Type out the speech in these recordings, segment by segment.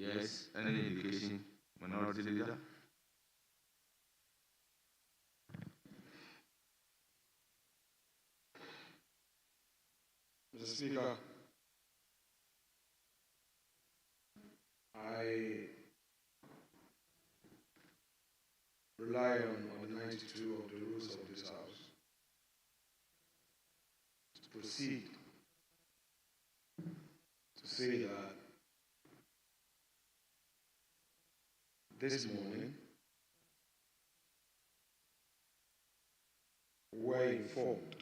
Yes, any indication, Minority Leader? Mr. Speaker, I rely on Order 92 of the rules of this House to proceed to say that this morning we were informed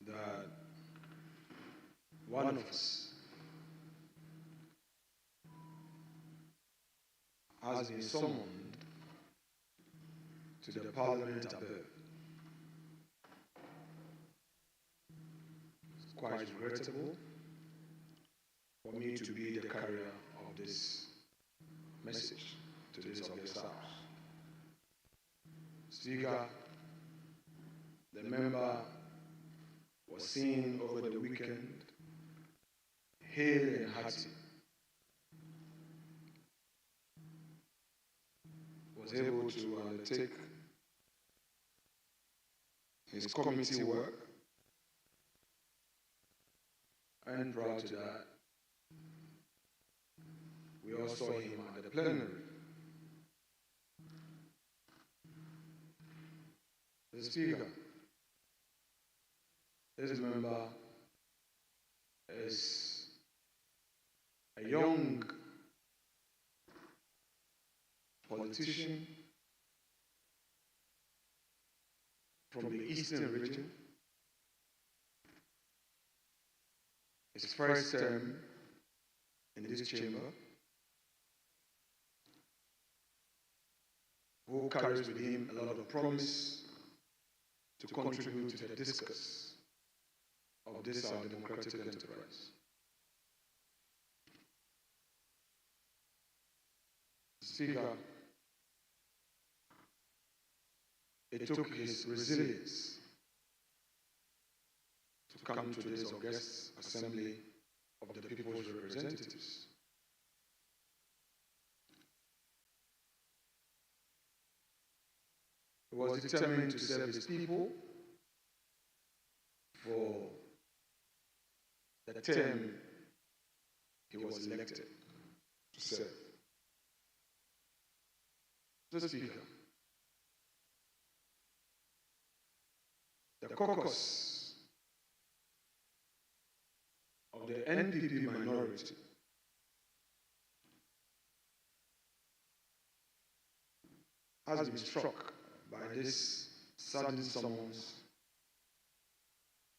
that one of us has been summoned to the Parliament above. It's quite regrettable for me to be the carrier of this message to this august House. Speaker, the member was seen over the weekend, hale and hearty, was able to undertake his committee work, and prior to that, we all saw him at the plenary. The Speaker, this member is a young politician from the Eastern region. His first term in this chamber, who carries with him a lot of promise to contribute to the discourse of this our democratic enterprise. Speaker, it took his resilience to come to this august assembly of the people's representatives. He was determined to serve his people for the term he was elected to serve. Mr. Speaker, the caucus of the NPP minority has been struck by this sudden summons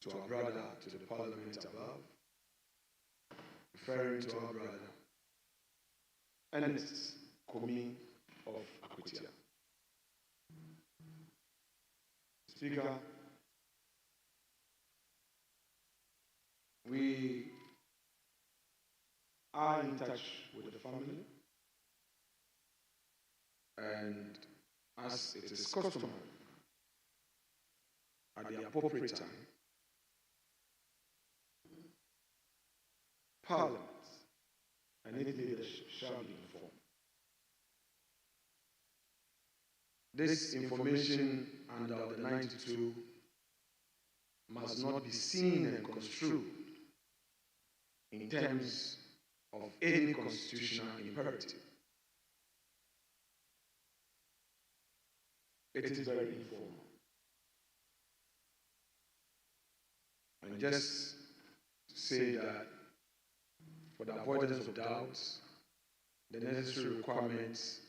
to our brother to the Parliament above, referring to our brother Ernest Kumi of Akutia. Speaker, we are in touch with the family, and as it is customary, at the appropriate time, Parliament and its leadership shall be informed. This information under the 92 must not be seen and construed in terms of any constitutional imperative. It is very informal. And just to say that for the avoidance of doubts, the necessary requirements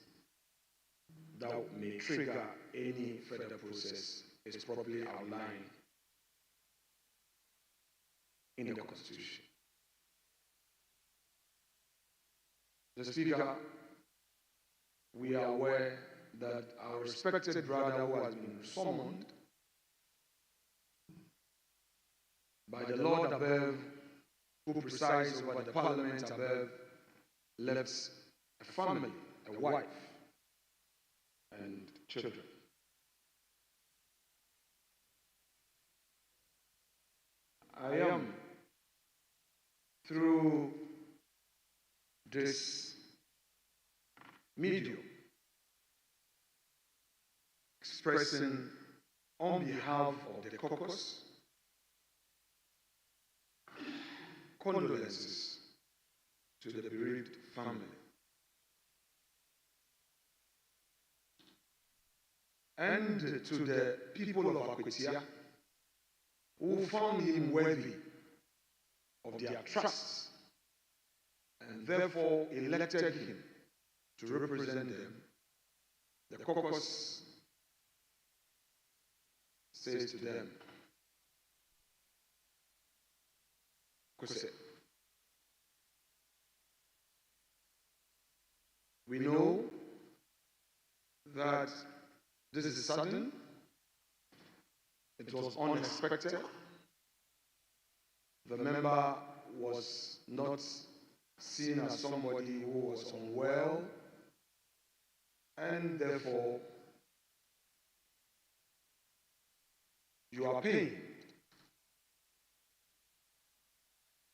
that may trigger any further process is properly outlined in the Constitution. The Speaker, we are aware that our respected brother who has been summoned by the Lord above, who presides over the Parliament above, left a family, a wife, and children. I am, through this medium expressing on behalf of the caucus condolences to the bereaved family and to the people of Akwetia who found him worthy of their trust and therefore elected him to represent them. The caucus says to them, Kose, we know that this is sudden, it was unexpected. The member was not seen as somebody who was unwell, and therefore you are pained.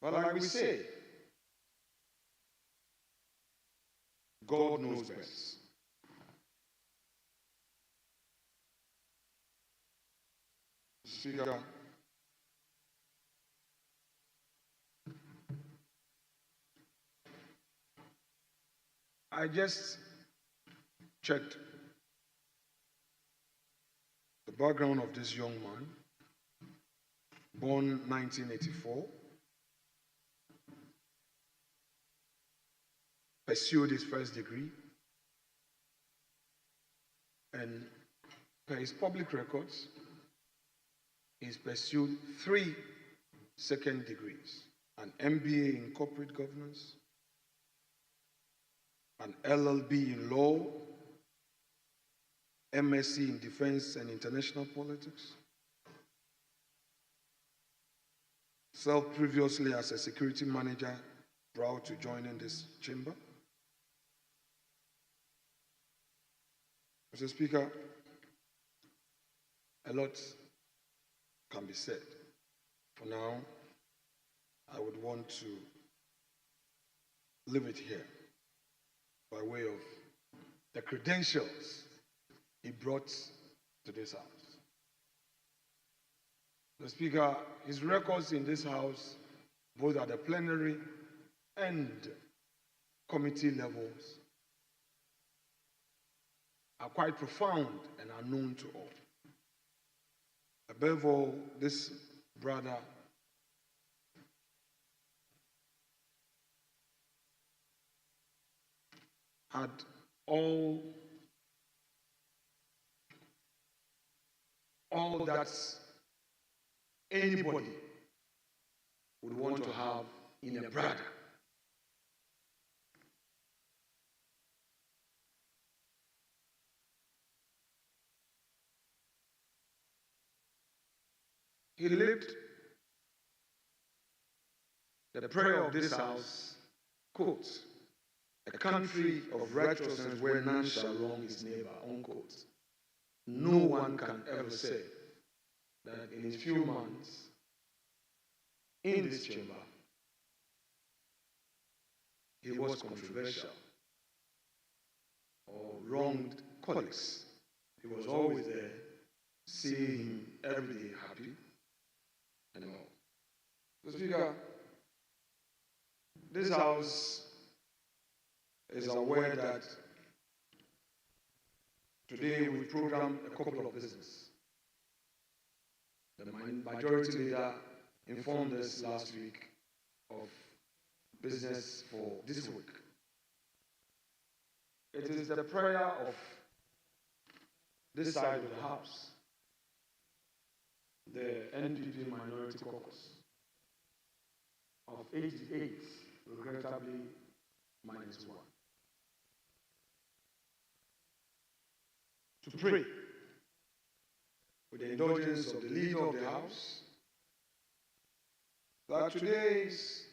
But like we say, God knows best. Speaker, I just checked the background of this young man, born 1984, pursued his first degree, and per his public records, he's pursued 3 second degrees: an MBA in corporate governance, an LLB in law, MSc in defense and international politics, served previously as a security manager prior to joining this chamber. Mr. Speaker, a lot can be said. For now, I would want to leave it here by way of the credentials he brought to this house. The Speaker, his records in this house, both at the plenary and committee levels, are quite profound and are known to all. Above all, this brother had all that anybody would want to have in a brother. He lived the prayer of this house, quote, a country of righteousness where none shall wrong his neighbor, unquote. No one can ever say that in his few months in this chamber, he was controversial or wronged colleagues. He was always there, seeing him every day happy and all. So, Speaker, this house is aware that today we programmed a couple of business. The majority leader informed us last week of business for this week. It is the prayer of this side of the house, the NPP Minority Caucus, of 88, regrettably -1. To pray with the indulgence of the leader of the house that today's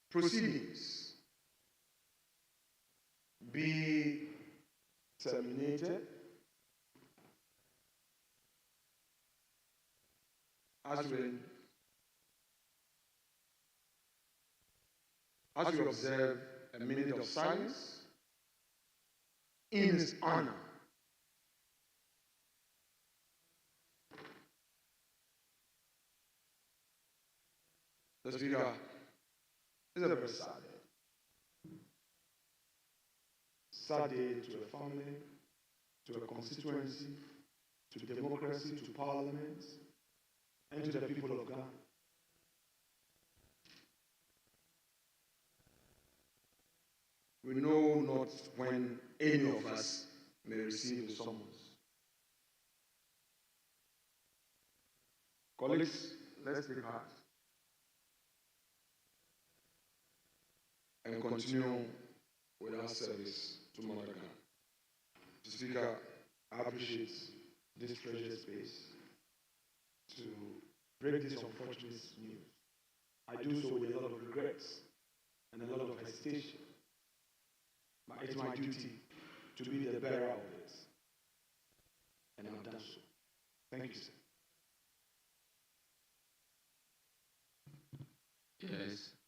proceedings be terminated as when as we observe a minute of silence in his honor. The Speaker, this is a very sad day. Sad day to a family, to a constituency, to democracy, to parliament, and to the people of Ghana. We know not when any of us may receive the summons. Colleagues, let's take heart and continue with our service to Mother Ghana. Mr. Speaker, I appreciate this precious space to break this unfortunate news. I do so with a lot of regrets and a lot of hesitation. But it's my duty to be the bearer of it. And I've done so. Thank you, sir. Yes.